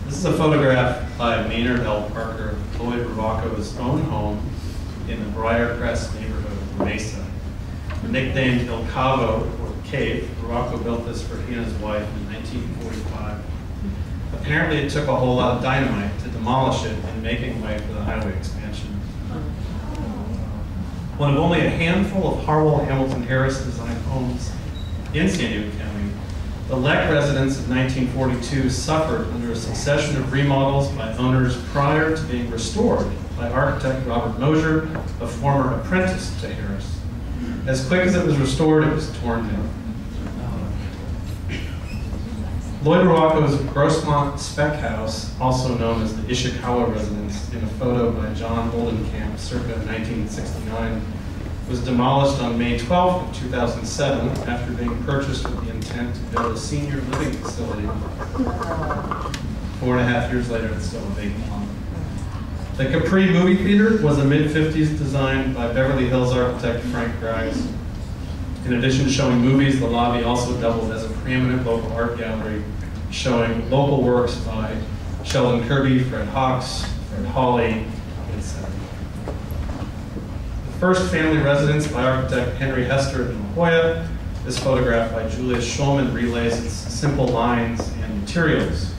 This is a photograph by Maynard L. Parker of Lloyd Rocco's own home in the Briarcrest neighborhood of Mesa. Nicknamed El Cabo, or Cave, Rocco built this for he and his wife in 1945. Apparently it took a whole lot of dynamite to demolish it in making way for the highway expansion. One of only a handful of Harwell Hamilton Harris designed homes in San Diego County, the Leck residence of 1942 suffered under a succession of remodels by owners prior to being restored by architect Robert Mosier, a former apprentice to Harris. As quick as it was restored, it was torn down. Lloyd Rocco's Grossmont Spec House, also known as the Ishikawa residence, in a photo by John Oldenkamp circa 1969, was demolished on May 12, 2007 after being purchased with the intent to build a senior living facility. 4.5 years later, it's still a vacant lot. The Capri Movie Theater was a mid-50s design by Beverly Hills architect Frank Grimes. In addition to showing movies, the lobby also doubled as a preeminent local art gallery, showing local works by Sheldon Kirby, Fred Hawks, Fred Hawley, etc. The first family residence by architect Henry Hester in La Jolla, this photograph by Julius Schulman relays its simple lines and materials.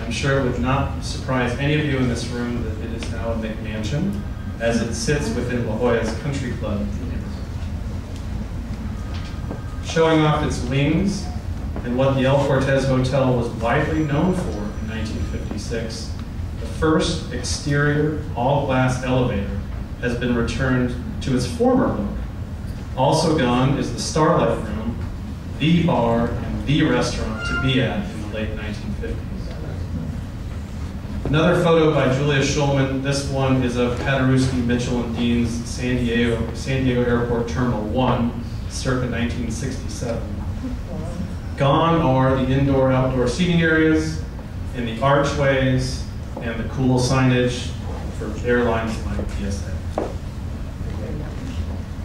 I'm sure it would not surprise any of you in this room that it is now a McMansion, as it sits within La Jolla's Country Club neighborhood. Showing off its wings and what the El Cortez Hotel was widely known for in 1956, the first exterior all-glass elevator has been returned to its former look. Also gone is the Starlight Room, the bar and the restaurant to be at in the late 1950s. Another photo by Julius Schulman. This one is of Paderewski, Mitchell and Dean's San Diego Airport Terminal 1, circa 1967. Gone are the indoor-outdoor seating areas and the archways and the cool signage for airlines like PSA.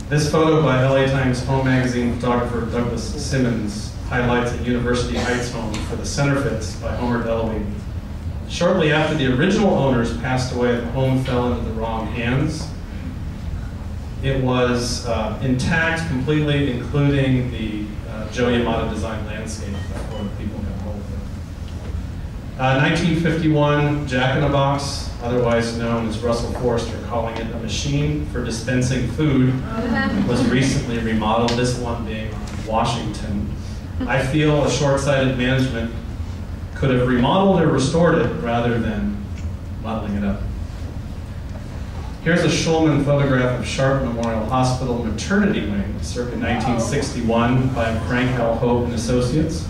This photo by LA Times Home Magazine photographer Douglas Simmons highlights a University Heights home for the Centerfits by Homer Delowe. Shortly after the original owners passed away, the home fell into the wrong hands. It was intact completely, including the Joe Yamada design landscape before the people got hold of it. 1951, Jack in the Box, otherwise known as Russell Forrester calling it a machine for dispensing food, was recently remodeled, this one being on Washington. I feel a short-sighted management could have remodeled or restored it rather than modeling it up. Here's a Schulman photograph of Sharp Memorial Hospital Maternity Wing, circa 1961, by Frank L. Hope and Associates,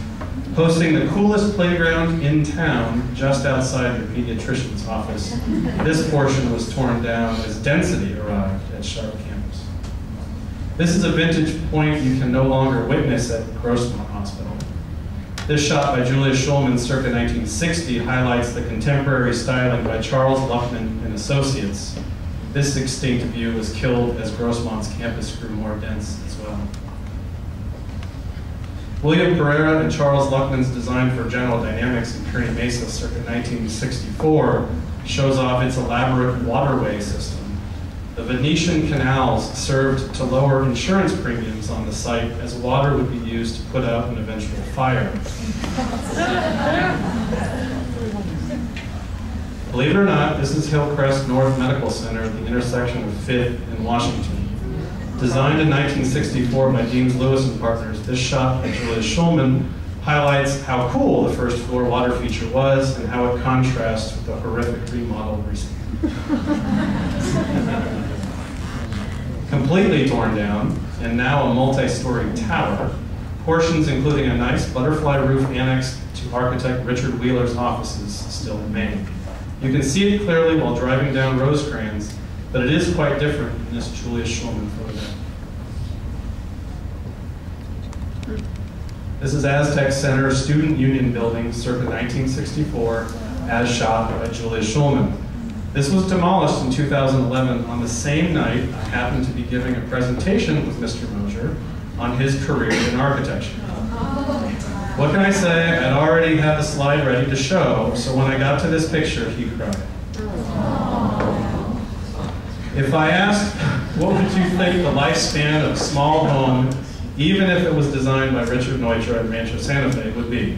hosting the coolest playground in town just outside your pediatrician's office. This portion was torn down as density arrived at Sharp campus. This is a vintage point you can no longer witness at Grossmont Hospital. This shot by Julius Schulman circa 1960 highlights the contemporary styling by Charles Luckman and Associates. This extinct view was killed as Grossmont's campus grew more dense as well. William Pereira and Charles Luckman's design for General Dynamics in Kearny Mesa circa 1964 shows off its elaborate waterway system. The Venetian canals served to lower insurance premiums on the site as water would be used to put out an eventual fire. Believe it or not, this is Hillcrest North Medical Center at the intersection of 5th and Washington. Designed in 1964 by Deems Lewis and Partners, this shot by Julius Schulman highlights how cool the first floor water feature was and how it contrasts with the horrific remodel recently. Completely torn down, and now a multi-story tower, portions including a nice butterfly roof annexed to architect Richard Wheeler's offices still remain. You can see it clearly while driving down Rosecrans, but it is quite different in this Julius Schulman photograph. This is Aztec Center Student Union Building, circa 1964, as shot by Julius Schulman. This was demolished in 2011 on the same night I happened to be giving a presentation with Mr. Mosier on his career in architecture. What can I say? I'd already had the slide ready to show, so when I got to this picture, he cried. If I asked, what would you think the lifespan of a small home, even if it was designed by Richard Neutra at Rancho Santa Fe, would be?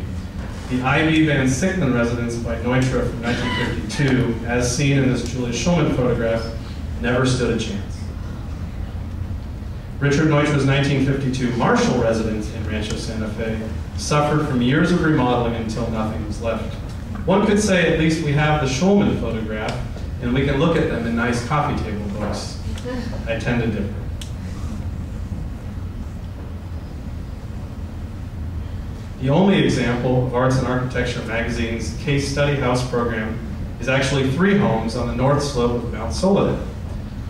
The I.B. Van Sicklen residence by Neutra from 1952, as seen in this Julia Schulman photograph, never stood a chance. Richard Neutra's 1952 Marshall residence in Rancho Santa Fe suffered from years of remodeling until nothing was left. One could say at least we have the Schulman photograph, and we can look at them in nice coffee table books. I tend to differ. The only example of Arts and Architecture magazine's Case Study House program is actually 3 homes on the north slope of Mount Soledad.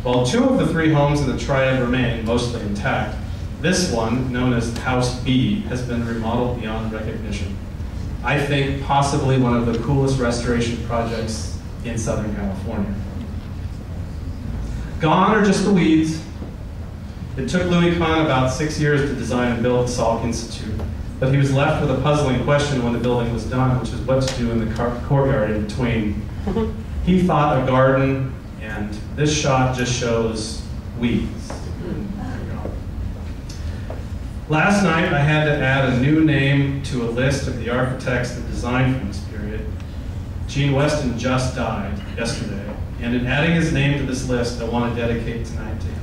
While 2 of the 3 homes in the triad remain mostly intact, this one, known as House B, has been remodeled beyond recognition. I think possibly one of the coolest restoration projects in Southern California. Gone are just the weeds. It took Louis Kahn about 6 years to design and build the Salk Institute, but he was left with a puzzling question when the building was done, which is what to do in the courtyard in between. He thought a garden, and this shot just shows weeds. There you go. Last night, I had to add a new name to a list of the architects that designed from this period. Gene Weston just died yesterday, and in adding his name to this list, I want to dedicate tonight to him.